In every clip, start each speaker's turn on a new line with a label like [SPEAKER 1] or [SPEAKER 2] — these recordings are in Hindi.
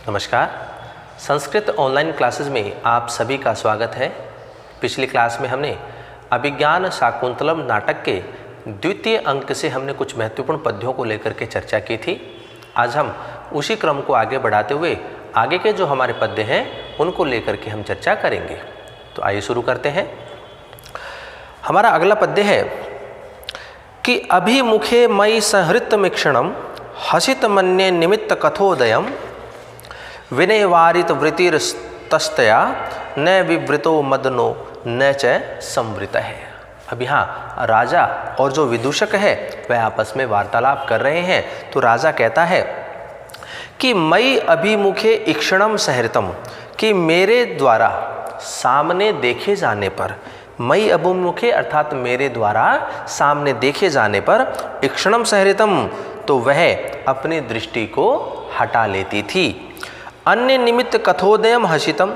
[SPEAKER 1] नमस्कार। संस्कृत ऑनलाइन क्लासेस में आप सभी का स्वागत है। पिछली क्लास में हमने अभिज्ञान शाकुंतलम नाटक के द्वितीय अंक से हमने कुछ महत्वपूर्ण पद्यों को लेकर के चर्चा की थी। आज हम उसी क्रम को आगे बढ़ाते हुए आगे के जो हमारे पद्य हैं उनको लेकर के हम चर्चा करेंगे। तो आइए शुरू करते हैं। हमारा अगला पद्य है कि अभिमुखे मयि संहृतमीक्षणम हसित मन्ये निमित्त कथोदयम विनयवारित वृत्तिरस्तस्तया न विवृतो मदनो न च संवृत है। अब यहाँ राजा और जो विदूषक है वह आपस में वार्तालाप कर रहे हैं। तो राजा कहता है कि मयि अभिमुखे ईक्षणम सहृतम, कि मेरे द्वारा सामने देखे जाने पर, मयि अभिमुखे अर्थात मेरे द्वारा सामने देखे जाने पर, ईक्षणम सहृतम तो वह अपनी दृष्टि को हटा लेती थी। अन्य निमित्त कथोदयम हसितम,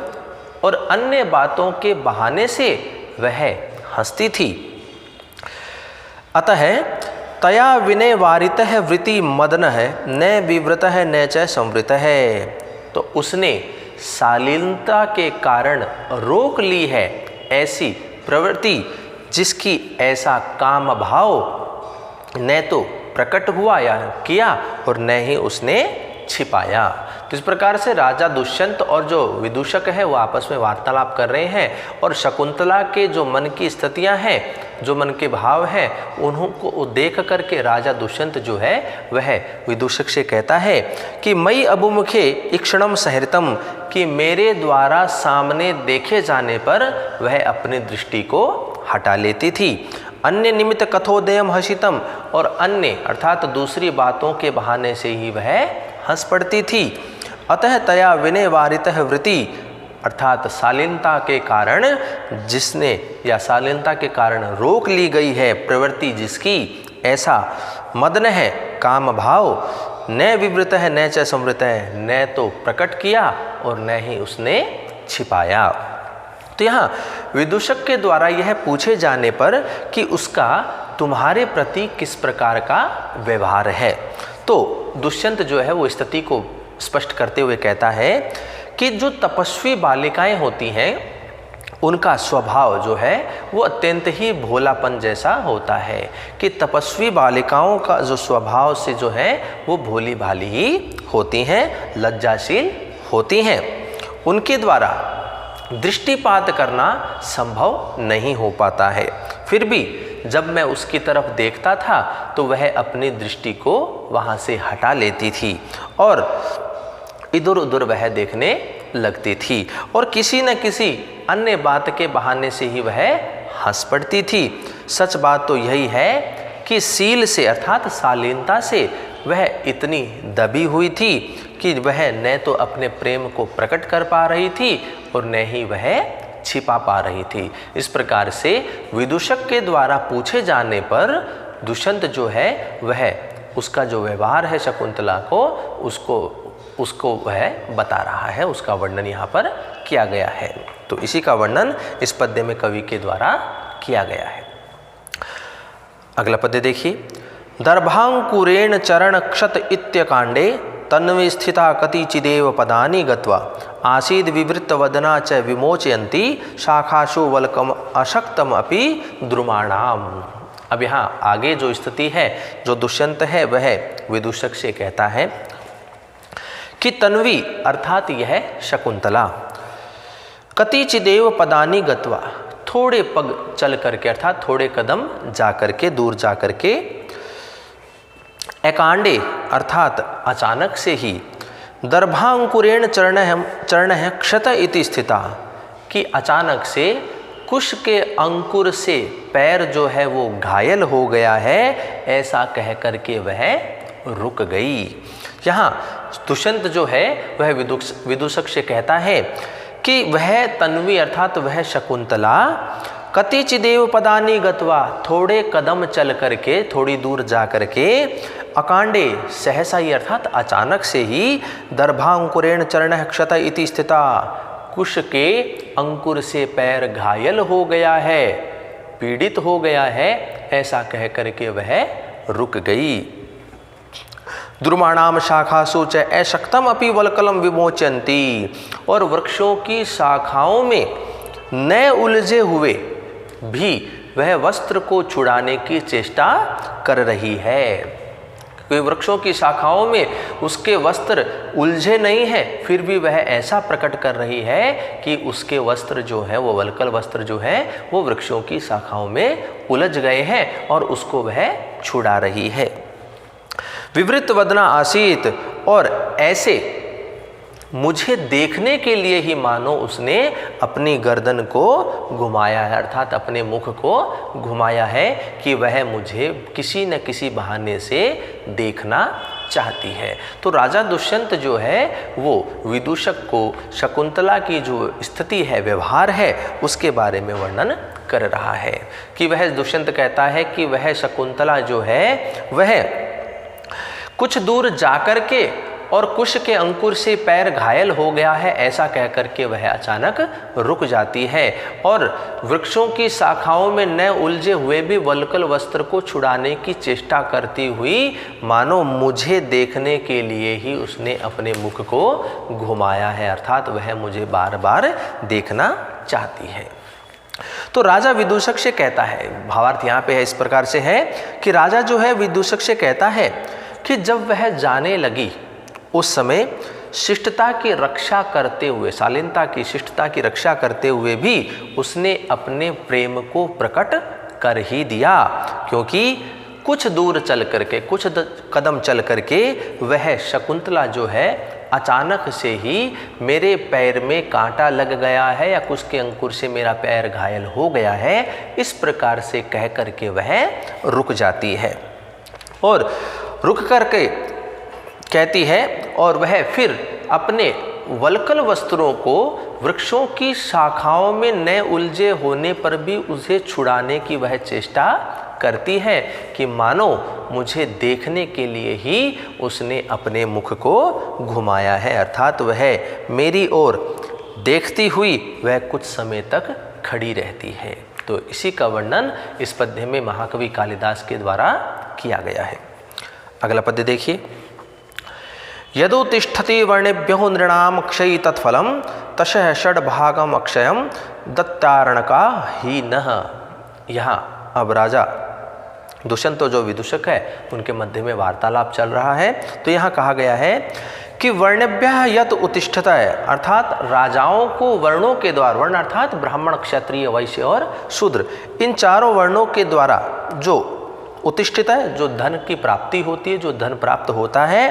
[SPEAKER 1] और अन्य बातों के बहाने से वह हंसती थी। अतः तया विनय वारित है वृत्ति मदन है न विव्रत है न च संवृत है, तो उसने शालीनता के कारण रोक ली है ऐसी प्रवृत्ति जिसकी ऐसा काम भाव न तो प्रकट हुआ या किया और न ही उसने छिपाया। तो इस प्रकार से राजा दुष्यंत और जो विदूषक है वो आपस में वार्तालाप कर रहे हैं और शकुंतला के जो मन की स्थितियां हैं, जो मन के भाव हैं, उनको देख करके राजा दुष्यंत जो है वह विदूषक से कहता है कि मयि अभिमुखे ईक्षणम सहृतम, कि मेरे द्वारा सामने देखे जाने पर वह अपनी दृष्टि को हटा लेती थी। अन्य निमित्त कथोदयम हसितम, और अन्य अर्थात दूसरी बातों के बहाने से ही वह हंस पड़ती थी। अतः तया विनय वारित वृत्ति, अर्थात शालीनता के कारण जिसने या शालीनता के कारण रोक ली गई है प्रवृत्ति जिसकी ऐसा मदन है काम भाव, न विवृत है न च संवृत है, न तो प्रकट किया और न ही उसने छिपाया। तो यहाँ विदूषक के द्वारा यह पूछे जाने पर कि उसका तुम्हारे प्रति किस प्रकार का व्यवहार है, तो दुष्यंत जो है वो स्थिति को स्पष्ट करते हुए कहता है कि जो तपस्वी बालिकाएं होती हैं उनका स्वभाव जो है वो अत्यंत ही भोलापन जैसा होता है, कि तपस्वी बालिकाओं का जो स्वभाव से जो है वो भोली भाली ही होती हैं, लज्जाशील होती हैं। उनके द्वारा दृष्टिपात करना संभव नहीं हो पाता है। फिर भी जब मैं उसकी तरफ देखता था तो वह अपनी दृष्टि को वहाँ से हटा लेती थी और इधर उधर वह देखने लगती थी और किसी न किसी अन्य बात के बहाने से ही वह हंस पड़ती थी। सच बात तो यही है कि शील से अर्थात शालीनता से वह इतनी दबी हुई थी कि वह न तो अपने प्रेम को प्रकट कर पा रही थी और न ही वह छिपा पा रही थी। इस प्रकार से विदूषक के द्वारा पूछे जाने पर दुष्यंत जो है वह उसका जो व्यवहार है शकुंतला को उसको वह बता रहा है, उसका वर्णन यहाँ पर किया गया है। तो इसी का वर्णन इस पद्य में कवि के द्वारा किया गया है। अगला पद्य देखिए। दर्भांकुरेण चरण क्षत इत्यकांडे तन्वे स्थिता कतिचिदेव पदानि गत्वा आसीद विवृत्त वदना च विमोचयन्ति शाखाशु वल्कम अशक्तम अपि द्रुमाणाम। अब यहाँ आगे जो स्थिति है, जो दुष्यंत है वह विदूषक से कहता है कि तन्वी अर्थात यह शकुंतला कतिचिदेव पदानि गत्वा, थोड़े पग चल करके अर्थात थोड़े कदम जा करके, दूर जा करके, एकांडे अर्थात अचानक से ही, दर्भांकुरेण चरण है क्षत इति स्थिता, कि अचानक से कुश के अंकुर से पैर जो है वो घायल हो गया है, ऐसा कह करके वह रुक गई। यहाँ दुष्यंत जो है वह विदूषक से कहता है कि वह तन्वी अर्थात वह शकुंतला कतिचिदेव पदानि गत्वा, थोड़े कदम चल करके, थोड़ी दूर जा करके, अकांडे सहसा ही अर्थात अचानक से ही, दर्भांकुरेण चरण क्षत इति स्थिता, कुश के अंकुर से पैर घायल हो गया है, पीड़ित हो गया है, ऐसा कह करके वह रुक गई। द्रुमाणाम शाखासु च अशक्तम अपि वल्कलम विमोचन्ति, और वृक्षों की शाखाओं में न उलझे हुए भी वह वस्त्र को छुड़ाने की चेष्टा कर रही है। क्योंकि वृक्षों की शाखाओं में उसके वस्त्र उलझे नहीं हैं, फिर भी वह ऐसा प्रकट कर रही है कि उसके वस्त्र जो है, वो वल्कल वस्त्र जो है, वो वृक्षों की शाखाओं में उलझ गए हैं और उसको वह छुड़ा रही है। विवृत वदना आसीत, और ऐसे मुझे देखने के लिए ही मानो उसने अपनी गर्दन को घुमाया है, अर्थात अपने मुख को घुमाया है कि वह मुझे किसी न किसी बहाने से देखना चाहती है। तो राजा दुष्यंत जो है वो विदूषक को शकुंतला की जो स्थिति है, व्यवहार है, उसके बारे में वर्णन कर रहा है कि वह दुष्यंत कहता है कि वह शकुंतला जो है वह कुछ दूर जाकर के और कुश के अंकुर से पैर घायल हो गया है, ऐसा कह करके वह अचानक रुक जाती है और वृक्षों की शाखाओं में न उलझे हुए भी वल्कल वस्त्र को छुड़ाने की चेष्टा करती हुई मानो मुझे देखने के लिए ही उसने अपने मुख को घुमाया है, अर्थात वह मुझे बार बार देखना चाहती है। तो राजा विदूषक से कहता है, भावार्थ यहाँ पे है इस प्रकार से है कि राजा जो है विदूषक से कहता है कि जब वह जाने लगी उस समय शिष्टता की रक्षा करते हुए, शालीनता की शिष्टता की रक्षा करते हुए भी उसने अपने प्रेम को प्रकट कर ही दिया, क्योंकि कुछ दूर चल करके, कुछ कदम चल करके वह शकुंतला जो है अचानक से ही मेरे पैर में कांटा लग गया है या कुछ के अंकुर से मेरा पैर घायल हो गया है, इस प्रकार से कह करके वह रुक जाती है और रुक करके कहती है और वह फिर अपने वल्कल वस्त्रों को वृक्षों की शाखाओं में न उलझे होने पर भी उसे छुड़ाने की वह चेष्टा करती है कि मानो मुझे देखने के लिए ही उसने अपने मुख को घुमाया है, अर्थात वह मेरी ओर देखती हुई वह कुछ समय तक खड़ी रहती है। तो इसी का वर्णन इस पद्य में महाकवि कालिदास के द्वारा किया गया है। अगला पद्य देखिए। यदुतिष्ठति वर्णेभ्यो नृणाम क्षयी तत्फलम तशः षड्भागम अक्षयम दत्तारणका ही नः। यहाँ अब राजा दुष्यंत जो विदूषक है उनके मध्य में वार्तालाप चल रहा है। तो यहाँ कहा गया है कि वर्णेभ्यः यत् उत्तिष्ठत है, अर्थात राजाओं को वर्णों के द्वारा, वर्ण अर्थात ब्राह्मण क्षत्रिय वैश्य और शूद्र, इन चारों वर्णों के द्वारा जो उत्तिष्ठित है, जो धन की प्राप्ति होती है, जो धन प्राप्त होता है,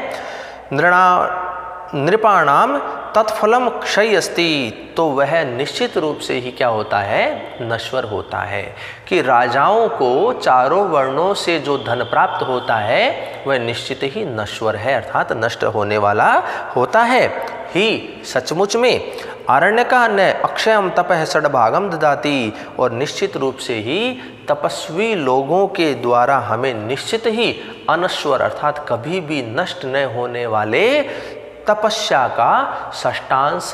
[SPEAKER 1] नृपाणाम तत्फलम क्षय अस्ति, तो वह निश्चित रूप से ही क्या होता है, नश्वर होता है। कि राजाओं को चारों वर्णों से जो धन प्राप्त होता है वह निश्चित ही नश्वर है, अर्थात नष्ट होने वाला होता है। ही सचमुच में आरण्य का न अक्षयम तपः षड्भागम ददाति, और निश्चित रूप से ही तपस्वी लोगों के द्वारा हमें निश्चित ही अनश्वर अर्थात कभी भी नष्ट न होने वाले तपस्या का षष्ठांश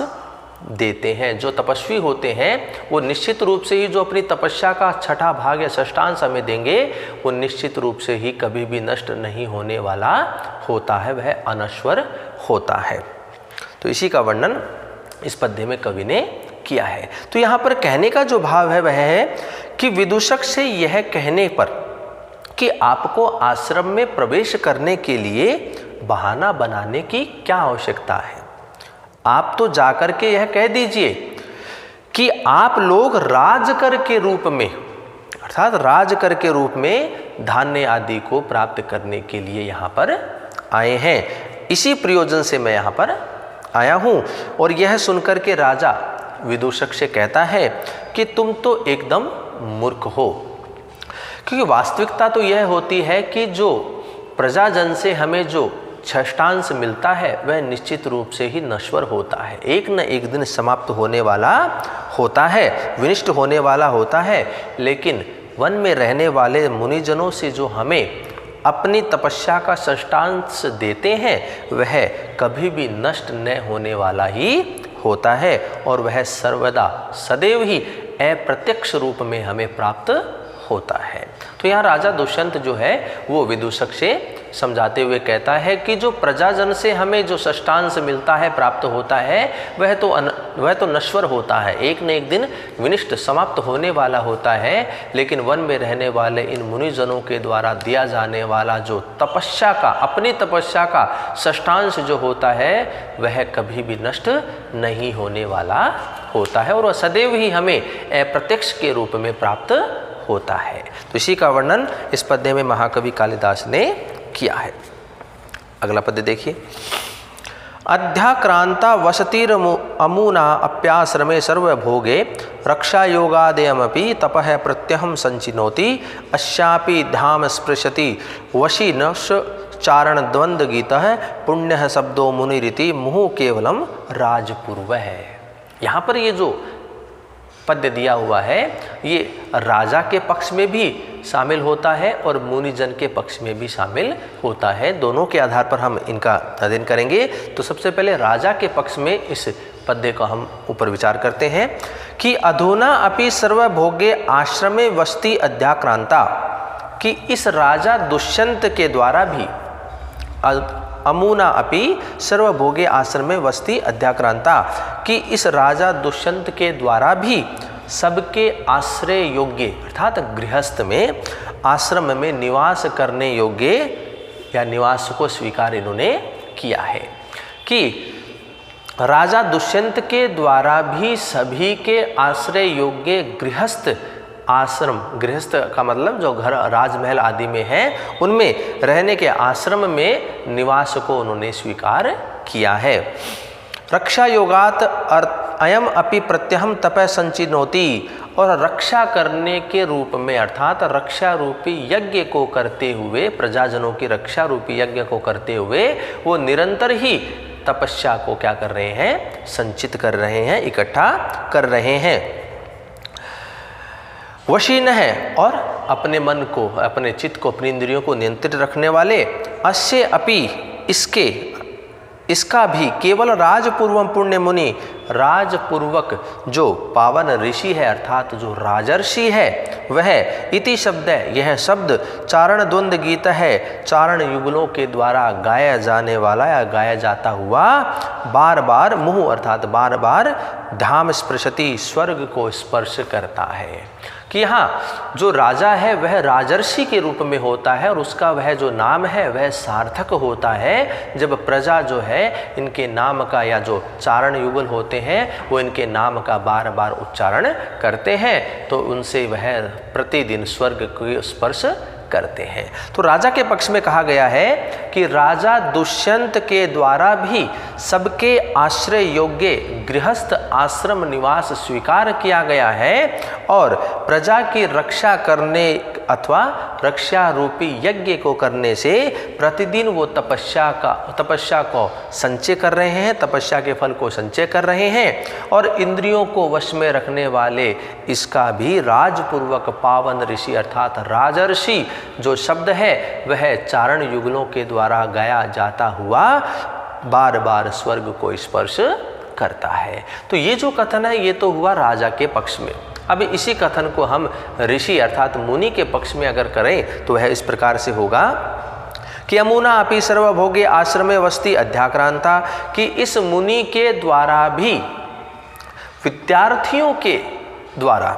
[SPEAKER 1] देते हैं। जो तपस्वी होते हैं वो निश्चित रूप से ही जो अपनी तपस्या का छठा भाग या षष्ठांश हमें देंगे वो निश्चित रूप से ही कभी भी नष्ट नहीं होने वाला होता है, वह अनश्वर होता है। तो इसी का वर्णन इस पद्य में कवि ने किया है। तो यहाँ पर कहने का जो भाव है वह है कि विदूषक से यह कहने पर कि आपको आश्रम में प्रवेश करने के लिए बहाना बनाने की क्या आवश्यकता है, आप तो जाकर के यह कह दीजिए कि आप लोग राजकर के रूप में, अर्थात राजकर के रूप में धान्य आदि को प्राप्त करने के लिए यहाँ पर आए हैं, इसी प्रयोजन से मैं यहाँ पर आया हूँ। और यह सुनकर के राजा विदूषक से कहता है कि तुम तो एकदम मूर्ख हो, क्योंकि वास्तविकता तो यह होती है कि जो प्रजाजन से हमें जो षष्ठांश मिलता है वह निश्चित रूप से ही नश्वर होता है, एक न एक दिन समाप्त होने वाला होता है, विनष्ट होने वाला होता है। लेकिन वन में रहने वाले मुनिजनों से जो हमें अपनी तपस्या का षष्ठांश देते हैं वह कभी भी नष्ट न होने वाला ही होता है और वह सर्वदा सदैव ही अप्रत्यक्ष रूप में हमें प्राप्त होता है। तो यहाँ राजा दुष्यंत जो है वो विदूषक से समझाते हुए कहता है कि जो प्रजाजन से हमें जो षष्ठांश मिलता है, प्राप्त होता है, वह तो नश्वर होता है, एक न एक दिन विनिष्ट समाप्त होने वाला होता है। लेकिन वन में रहने वाले इन मुनिजनों के द्वारा दिया जाने वाला जो तपस्या का, अपनी तपस्या का षष्ठांश जो होता है, वह कभी भी नष्ट नहीं होने वाला होता है और वह सदैव ही हमें अप्रत्यक्ष के रूप में प्राप्त होता है। तो इसी का वर्णन इस पद्य में महाकवि कालिदास ने किया है। अगला पद्य देखिए। अध्याक्रांता वसतिर अमुना अप्याश्रमे सर्वभोगे रक्षा योगादयमपि तपः प्रत्यहं संचिनोति अस्यापि धाम स्पृशति वशी न चारण द्वंद्व गीतः पुण्य शब्दों मुनिरिति मुहु केवलम राजपूर्व है। यहाँ पर ये जो पद्य दिया हुआ है ये राजा के पक्ष में भी शामिल होता है और मुनिजन के पक्ष में भी शामिल होता है। दोनों के आधार पर हम इनका अध्ययन करेंगे। तो सबसे पहले राजा के पक्ष में इस पद्य का हम ऊपर विचार करते हैं कि अधुना अपि सर्वभोगे आश्रमे वसति अध्याक्रांता, कि इस राजा दुष्यंत के द्वारा भी अमुना अपि सर्वभोगे आश्रम में वसति अध्याक्रांता, कि इस राजा दुष्यंत के द्वारा भी सबके आश्रय योग्य अर्थात गृहस्थ में आश्रम में निवास करने योग्य या निवास को स्वीकार इन्होंने किया है। कि राजा दुष्यंत के द्वारा भी सभी के आश्रय योग्य गृहस्थ आश्रम, गृहस्थ का मतलब जो घर राजमहल आदि में है उनमें रहने के आश्रम में निवास को उन्होंने स्वीकार किया है। रक्षा योगात अयम अपि प्रत्यहम तपः संचिनोति, और रक्षा करने के रूप में अर्थात रक्षा रूपी यज्ञ को करते हुए, प्रजाजनों की रक्षा रूपी यज्ञ को करते हुए वो निरंतर ही तपस्या को क्या कर रहे हैं, संचित कर रहे हैं, इकट्ठा कर रहे हैं। वशीन है और अपने मन को, अपने चित्त को, अपनी इंद्रियों को नियंत्रित रखने वाले, अस्य अपि इसका भी केवल राजपूर्वम पुण्य मुनि, राजपूर्वक जो पावन ऋषि है अर्थात जो राजर्षि है वह इति शब्द है, यह शब्द चारण द्वंद्व गीत है, चारण युगलों के द्वारा गाया जाने वाला या गाया जाता हुआ बार बार मुहु अर्थात बार बार धाम स्पृशति स्वर्ग को स्पर्श करता है। कि यहाँ जो राजा है वह राजर्षि के रूप में होता है और उसका वह जो नाम है वह सार्थक होता है जब प्रजा जो है इनके नाम का, या जो चारण युगल होते हैं वो इनके नाम का बार बार उच्चारण करते हैं तो उनसे वह प्रतिदिन स्वर्ग को स्पर्श करते हैं। तो राजा के पक्ष में कहा गया है कि राजा दुष्यंत के द्वारा भी सबके आश्रय योग्य गृहस्थ आश्रम निवास स्वीकार किया गया है और प्रजा की रक्षा करने अथवा रक्षा रूपी यज्ञ को करने से प्रतिदिन वो तपस्या को संचय कर रहे हैं, तपस्या के फल को संचय कर रहे हैं और इंद्रियों को वश में रखने वाले इसका भी राजपूर्वक पावन ऋषि अर्थात राजर्षि जो शब्द है वह चारण युगलों के द्वारा गाया जाता हुआ बार बार स्वर्ग को स्पर्श करता है। तो ये जो कथन है ये तो हुआ राजा के पक्ष में। अब इसी कथन को हम ऋषि अर्थात मुनि के पक्ष में अगर करें तो वह इस प्रकार से होगा कि अमुना अपि सर्वभोगे आश्रमे वसति अध्याक्रांता, कि इस मुनि के द्वारा भी विद्यार्थियों के द्वारा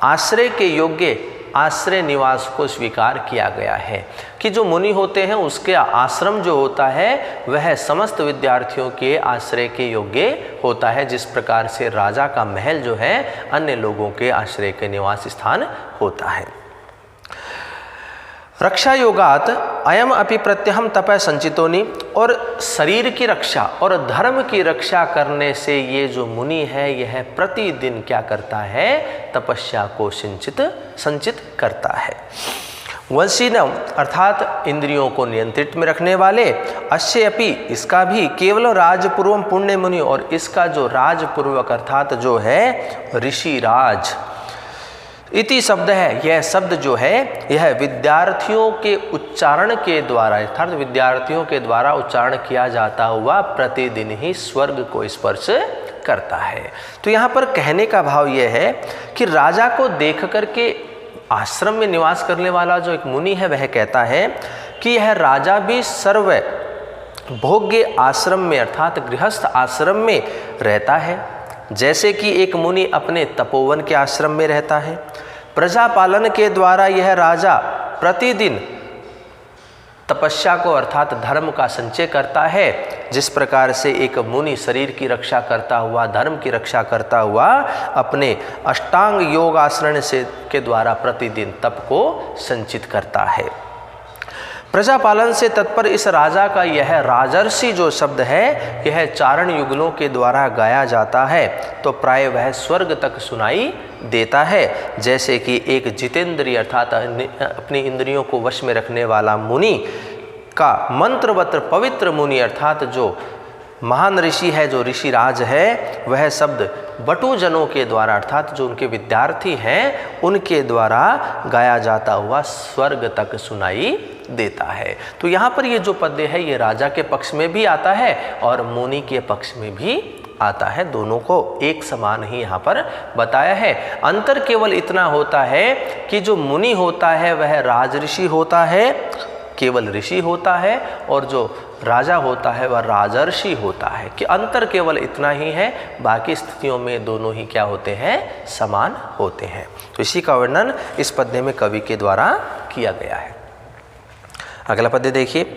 [SPEAKER 1] आश्रय के योग्य आश्रय निवास को स्वीकार किया गया है। कि जो मुनि होते हैं उसके आश्रम जो होता है वह समस्त विद्यार्थियों के आश्रय के योग्य होता है, जिस प्रकार से राजा का महल जो है अन्य लोगों के आश्रय के निवास स्थान होता है। रक्षा योगात अयम अपि प्रत्यहम तपः संचितोनि, और शरीर की रक्षा और धर्म की रक्षा करने से ये जो मुनि है यह प्रतिदिन क्या करता है, तपस्या को संचित करता है। वंशीनम अर्थात इंद्रियों को नियंत्रित में रखने वाले, अश्य अपि इसका भी केवल राजपूर्वम पुण्य मुनि, और इसका जो राजपूर्वक अर्थात जो है ऋषि राज इति शब्द है, यह शब्द जो है यह विद्यार्थियों के उच्चारण के द्वारा अर्थात विद्यार्थियों के द्वारा उच्चारण किया जाता हुआ प्रतिदिन ही स्वर्ग को स्पर्श करता है। तो यहाँ पर कहने का भाव यह है कि राजा को देख करके आश्रम में निवास करने वाला जो एक मुनि है वह कहता है कि यह राजा भी सर्व भोग्य आश्रम में अर्थात गृहस्थ आश्रम में रहता है, जैसे कि एक मुनि अपने तपोवन के आश्रम में रहता है। प्रजा पालन के द्वारा यह राजा प्रतिदिन तपस्या को अर्थात धर्म का संचय करता है, जिस प्रकार से एक मुनि शरीर की रक्षा करता हुआ, धर्म की रक्षा करता हुआ अपने अष्टांग योग आचरण से के द्वारा प्रतिदिन तप को संचित करता है। प्रजा पालन से तत्पर इस राजा का यह राजर्षि जो शब्द है, यह चारण युगलों के द्वारा गाया जाता है तो प्राय वह स्वर्ग तक सुनाई देता है, जैसे कि एक जितेंद्रिय अर्थात अपनी इंद्रियों को वश में रखने वाला मुनि का मंत्रवत पवित्र मुनि अर्थात जो महान ऋषि है, जो ऋषिराज है, वह शब्द बटुजनों के द्वारा अर्थात जो उनके विद्यार्थी हैं उनके द्वारा गाया जाता हुआ स्वर्ग तक सुनाई देता है। तो यहाँ पर ये जो पद्य है ये राजा के पक्ष में भी आता है और मुनि के पक्ष में भी आता है, दोनों को एक समान ही यहाँ पर बताया है। अंतर केवल इतना होता है कि जो मुनि होता है वह राजऋषि होता है, केवल ऋषि होता है, और जो राजा होता है वह राजर्षि होता है, कि अंतर केवल इतना ही है, बाकी स्थितियों में दोनों ही क्या होते हैं, समान होते हैं। तो इसी का वर्णन इस पद्य में कवि के द्वारा किया गया है। अगला पद्य देखिए।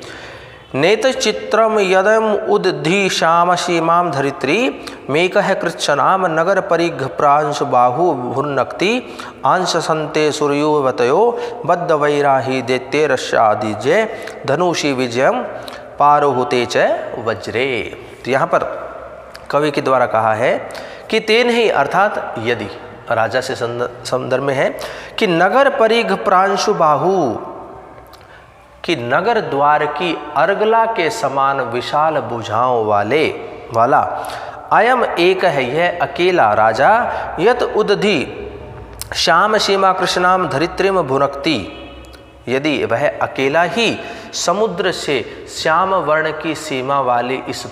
[SPEAKER 1] नेत चित्रम यदम उद्धि श्याम सीमाम धरित्री मेकह कृच्छनाम नगर परिघ प्रांश बाहु भुर्नक्ति अंश संते सूर्योवतयो बद्ध वैराही दैत्य रश्यादिजय धनुषी विजयम पारोहुते च वज्रे। तो यहाँ पर कवि के द्वारा कहा है कि तेन ही अर्थात यदि राजा से संदर्भ में है कि नगर परिघ प्रांशु बाहु, कि नगर द्वार की अर्गला के समान विशाल भुजाओं वाला अयम एक है, यह अकेला राजा, यत उदधि श्याम सीमा कृष्णाम धरित्रिम भुनक्ति, यदि वह अकेला ही समुद्र से श्याम वर्ण की सीमा वाली इस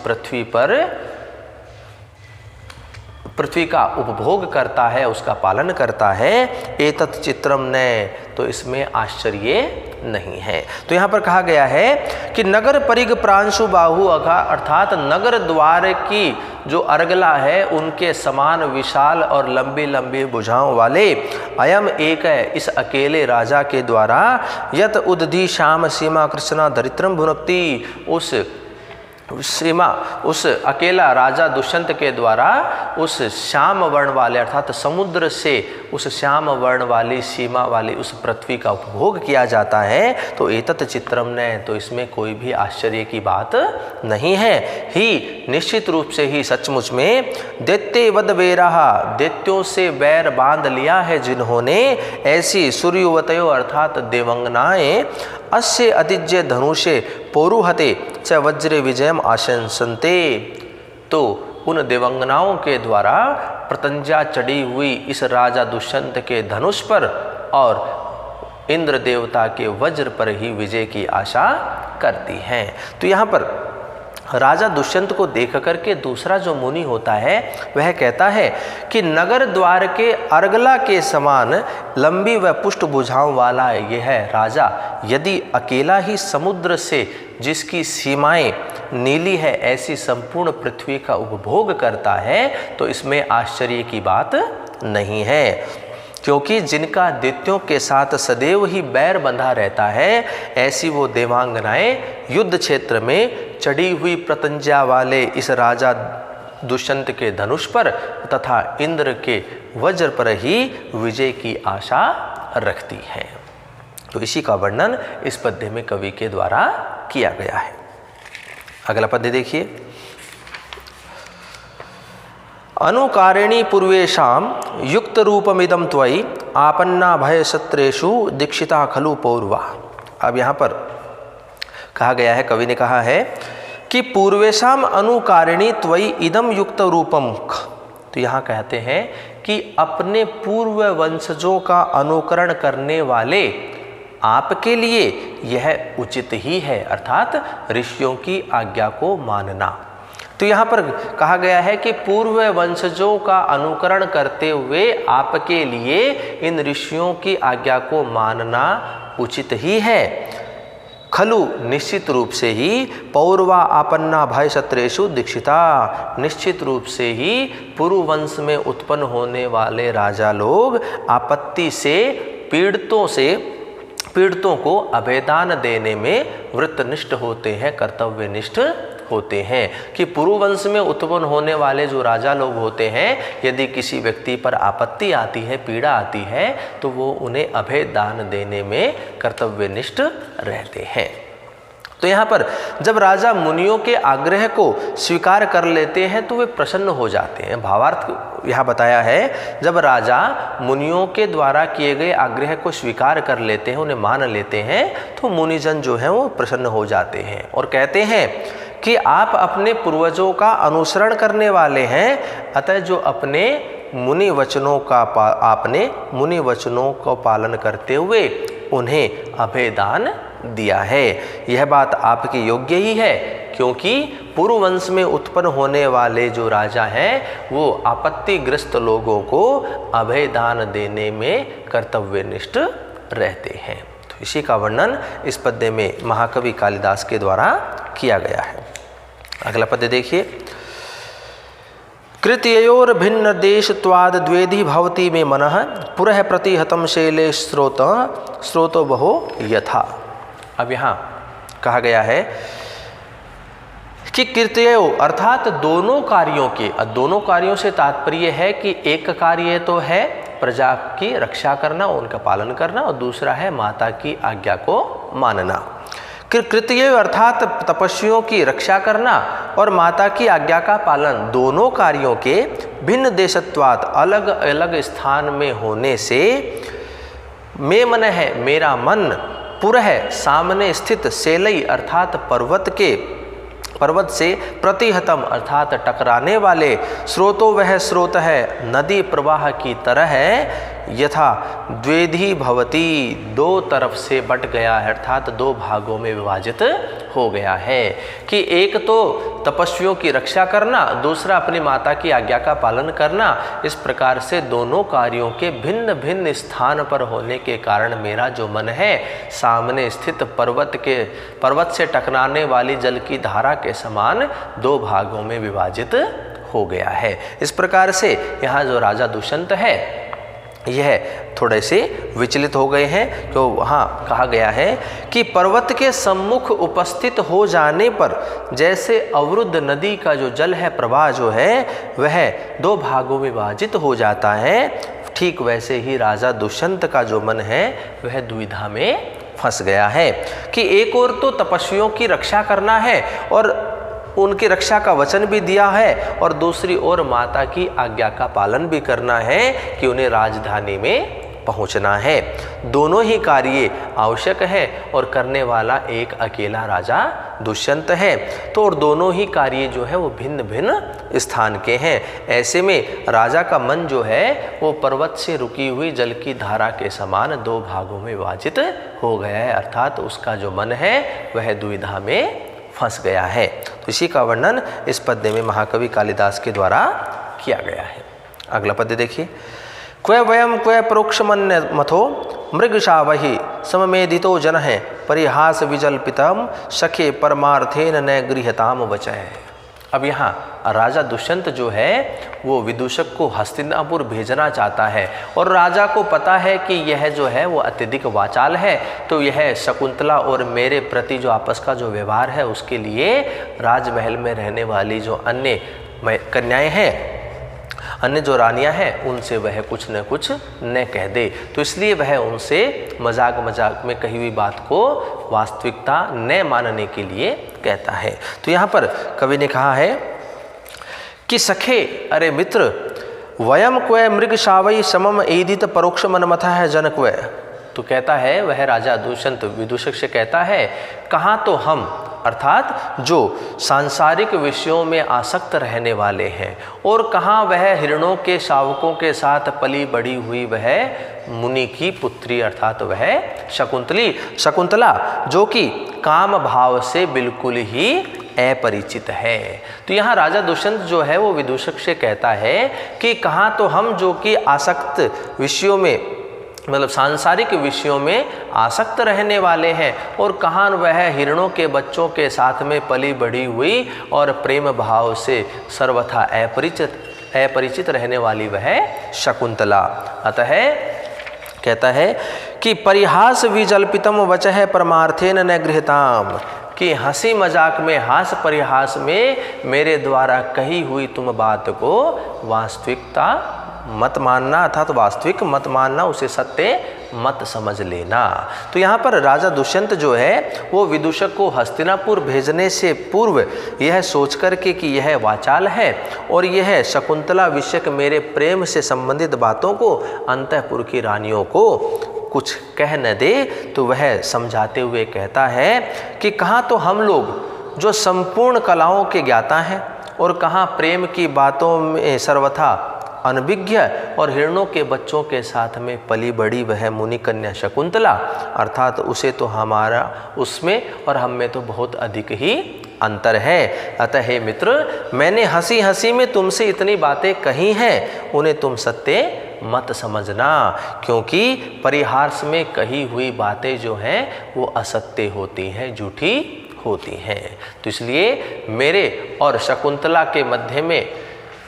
[SPEAKER 1] पृथ्वी का उपभोग करता है, उसका पालन करता है, एतत् चित्रम न, तो इसमें आश्चर्य नहीं है। तो यहाँ पर कहा गया है कि नगर परिघ प्रांशु बाहु अर्थात नगर द्वार की जो अर्गला है उनके समान विशाल और लंबी लंबी भुजाओं वाले अयम एक है, इस अकेले राजा के द्वारा यत उदधि श्याम सीमा कृष्णा धरित्रम भुनक्ति, उस अकेला राजा दुष्यंत के द्वारा उस श्याम वर्ण वाले अर्थात समुद्र से उस श्याम वर्ण वाली सीमा वाली उस पृथ्वी का उपभोग किया जाता है। तो एतत् चित्रम ने, तो इसमें कोई भी आश्चर्य की बात नहीं है। ही निश्चित रूप से ही सचमुच में दैत्य वद वेराहा, दैत्यों से बैर बांध लिया है जिन्होंने, ऐसी सूर्यवतयो अर्थात देवंगनाएं अस्य अतिज्य धनुषे पौरुहते च वज्र विजयम आशंसन्ते, तो उन देवंगनाओं के द्वारा प्रतंजा चढ़ी हुई इस राजा दुष्यंत के धनुष पर और इंद्र देवता के वज्र पर ही विजय की आशा करती हैं। तो यहाँ पर राजा दुष्यंत को देख करके दूसरा जो मुनि होता है वह कहता है कि नगर द्वार के अर्गला के समान लंबी व पुष्ट भुजाओं वाला यह राजा यदि अकेला ही समुद्र से जिसकी सीमाएं नीली है ऐसी संपूर्ण पृथ्वी का उपभोग करता है तो इसमें आश्चर्य की बात नहीं है, क्योंकि जिनका दैत्यों के साथ सदैव ही बैर बंधा रहता है ऐसी वो देवांगनाएं युद्ध क्षेत्र में चढ़ी हुई प्रतंजा वाले इस राजा दुष्यंत के धनुष पर तथा इंद्र के वज्र पर ही विजय की आशा रखती हैं। तो इसी का वर्णन इस पद्य में कवि के द्वारा किया गया है। अगला पद्य देखिए। अनुकारिणी पूर्वेशाम युक्त रूपमिदं त्वयि आपन्ना भय सत्रेषु दीक्षिता खलु पौर्वा। अब यहाँ पर कहा गया है, कवि ने कहा है कि पूर्वेशाम अनुकारिणी त्वयि इदम युक्त रूपम। तो यहाँ कहते हैं कि अपने पूर्व वंशजों का अनुकरण करने वाले आपके लिए यह उचित ही है, अर्थात ऋषियों की आज्ञा को मानना। तो यहाँ पर कहा गया है कि पूर्व वंशजों का अनुकरण करते हुए आपके लिए इन ऋषियों की आज्ञा को मानना उचित ही है। खलु निश्चित रूप से ही पौरवा आपन्ना भय शत्रेषु दीक्षिता, निश्चित रूप से ही पुरु वंश में उत्पन्न होने वाले राजा लोग आपत्ति से पीड़ितों को अभयदान देने में वृत्तनिष्ठ होते हैं, कर्तव्यनिष्ठ होते हैं। कि पुरुवंश में उत्पन्न होने वाले जो राजा लोग होते हैं, यदि किसी व्यक्ति पर आपत्ति आती है, पीड़ा आती है, तो वो उन्हें अभय दान देने में कर्तव्यनिष्ठ रहते हैं। तो यहाँ पर जब राजा मुनियों के आग्रह को स्वीकार कर लेते हैं तो वे प्रसन्न हो जाते हैं। भावार्थ यहाँ बताया है, जब राजा मुनियों के द्वारा किए गए आग्रह को स्वीकार कर लेते हैं, उन्हें मान लेते हैं, तो मुनिजन जो हैं वो प्रसन्न हो जाते हैं और कहते हैं कि आप अपने पूर्वजों का अनुसरण करने वाले हैं, अतः जो अपने मुनि वचनों को पालन करते हुए उन्हें अभयदान दिया है। यह बात आपके योग्य ही है, क्योंकि पुरुवंश में उत्पन्न होने वाले जो राजा हैं वो आपत्तिग्रस्त लोगों को अभयदान देने में कर्तव्यनिष्ठ रहते हैं। तो इसी का वर्णन इस पद्य में महाकवि कालिदास के द्वारा किया गया है। अगला पद्य देखिए। कृतयोर भिन्न देशत्वाद द्वेधि भवति मे मनः पुरः प्रतिहतम शैले स्रोतो बहो यथा। अब यहाँ कहा गया है कि कृतयो अर्थात दोनों कार्यों से तात्पर्य है कि एक कार्य तो है प्रजा की रक्षा करना, उनका पालन करना, और दूसरा है माता की आज्ञा को मानना। कृतय अर्थात तपस्वियों की रक्षा करना और माता की आज्ञा का पालन, दोनों कार्यों के भिन्न देशत्वात् अलग अलग स्थान में होने से मे मन है मेरा मन, पुरः सामने स्थित शैलई अर्थात पर्वत से प्रतिहतम अर्थात टकराने वाले स्रोतो वह स्रोत है नदी प्रवाह की तरह है, यथा द्वेधि भवती दो तरफ से बट गया है अर्थात दो भागों में विभाजित हो गया है। कि एक तो तपस्वियों की रक्षा करना, दूसरा अपनी माता की आज्ञा का पालन करना। इस प्रकार से दोनों कार्यों के भिन्न भिन्न स्थान पर होने के कारण मेरा जो मन है सामने स्थित पर्वत से टकराने वाली जल की धारा के समान दो भागों में विभाजित हो गया है। इस प्रकार से यहाँ जो राजा दुष्यंत है यह थोड़े से विचलित हो गए हैं। तो वहाँ कहा गया है कि पर्वत के सम्मुख उपस्थित हो जाने पर जैसे अवरुद्ध नदी का जो जल है, प्रवाह जो है वह दो भागों में विभाजित हो जाता है, ठीक वैसे ही राजा दुष्यंत का जो मन है वह दुविधा में फंस गया है। कि एक ओर तो तपस्वियों की रक्षा करना है और उनकी रक्षा का वचन भी दिया है, और दूसरी ओर माता की आज्ञा का पालन भी करना है कि उन्हें राजधानी में पहुंचना है। दोनों ही कार्य आवश्यक है और करने वाला एक अकेला राजा दुष्यंत है। तो और दोनों ही कार्य जो है वो भिन्न भिन्न स्थान के हैं। ऐसे में राजा का मन जो है वो पर्वत से रुकी हुई जल की धारा के समान दो भागों में विभाजित हो गया है, अर्थात उसका जो मन है वह दुविधा में फंस गया है। तो इसी का वर्णन इस पद्य में महाकवि कालिदास के द्वारा किया गया है। अगला पद्य देखिए। क्व वयम क्व प्रोक्षमन्य मथो मृगशावहि सममेदितो जन है परिहास विजल्पितम सखे परमार्थेन न गृहताम वचय। अब यहाँ राजा दुष्यंत जो है वो विदूषक को हस्तिनापुर भेजना चाहता है, और राजा को पता है कि यह जो है वो अत्यधिक वाचाल है, तो यह शकुंतला और मेरे प्रति जो आपस का जो व्यवहार है उसके लिए राजमहल में रहने वाली जो अन्य कन्याएं हैं, अन्य जो रानियां हैं, उनसे वह कुछ न कुछ न कह दे। तो इसलिए वह उनसे मजाक में कही हुई बात को वास्तविकता न मानने के लिए कहता है। तो यहाँ पर कवि ने कहा है कि सखे अरे मित्र, वयम क्व मृगशावई समम एदित परोक्ष मनमथा है जनक्व। तो कहता है वह राजा दुष्यंत विदूषक से कहता है, कहाँ तो हम अर्थात जो सांसारिक विषयों में आसक्त रहने वाले हैं, और कहाँ वह हिरणों के शावकों के साथ पली बड़ी हुई वह मुनि की पुत्री अर्थात वह शकुंतला जो कि काम भाव से बिल्कुल ही अपरिचित है। तो यहाँ राजा दुष्यंत जो है वो विदूषक से कहता है कि कहाँ तो हम जो कि आसक्त विषयों में मतलब सांसारिक विषयों में आसक्त रहने वाले हैं। और कहाँ वह हिरणों के बच्चों के साथ में पली बढ़ी हुई और प्रेम भाव से सर्वथा अपरिचित रहने वाली वह शकुंतला। अतः कहता है कि परिहास विजल्पितम वचः परमार्थेन न गृहताम, कि हंसी मजाक में, हास परिहास में मेरे द्वारा कही हुई तुम बात को वास्तविकता मत मानना, अर्थात वास्तविक मत मानना, उसे सत्य मत समझ लेना। तो यहाँ पर राजा दुष्यंत जो है वो विदूषक को हस्तिनापुर भेजने से पूर्व यह सोच कर के कि यह वाचाल है और यह शकुंतला विषयक मेरे प्रेम से संबंधित बातों को अंतःपुर की रानियों को कुछ कह न दे, तो वह समझाते हुए कहता है कि कहाँ तो हम लोग जो संपूर्ण कलाओं के ज्ञाता हैं और कहाँ प्रेम की बातों में सर्वथा अनभिज्ञ और हिरणों के बच्चों के साथ में पली बड़ी वह मुनि कन्या शकुंतला, अर्थात उसे तो हमारा उसमें और हम में तो बहुत अधिक ही अंतर है। अतः हे मित्र, मैंने हंसी हंसी में तुमसे इतनी बातें कही हैं, उन्हें तुम सत्य मत समझना, क्योंकि परिहास में कही हुई बातें जो हैं वो असत्य होती हैं, झूठी होती हैं। तो इसलिए मेरे और शकुंतला के मध्य में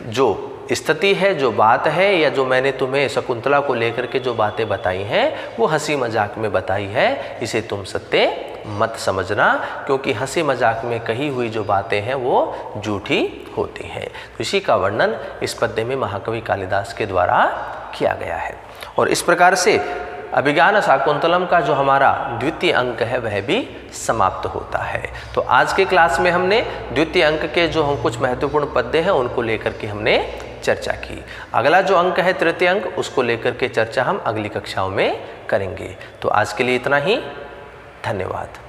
[SPEAKER 1] जो स्थिति है, जो बात है, या जो मैंने तुम्हें शकुंतला को लेकर के जो बातें बताई हैं वो हंसी मजाक में बताई है, इसे तुम सत्य मत समझना, क्योंकि हंसी मजाक में कही हुई जो बातें हैं वो झूठी होती हैं। तो इसी का वर्णन इस पद्य में महाकवि कालिदास के द्वारा किया गया है। और इस प्रकार से अभिज्ञान शाकुंतलम का जो हमारा द्वितीय अंक है वह भी समाप्त होता है। तो आज के क्लास में हमने द्वितीय अंक के जो हम कुछ महत्वपूर्ण पद्य हैं उनको लेकर के हमने चर्चा की। अगला जो अंक है तृतीय अंक, उसको लेकर के चर्चा हम अगली कक्षाओं में करेंगे। तो आज के लिए इतना ही। धन्यवाद।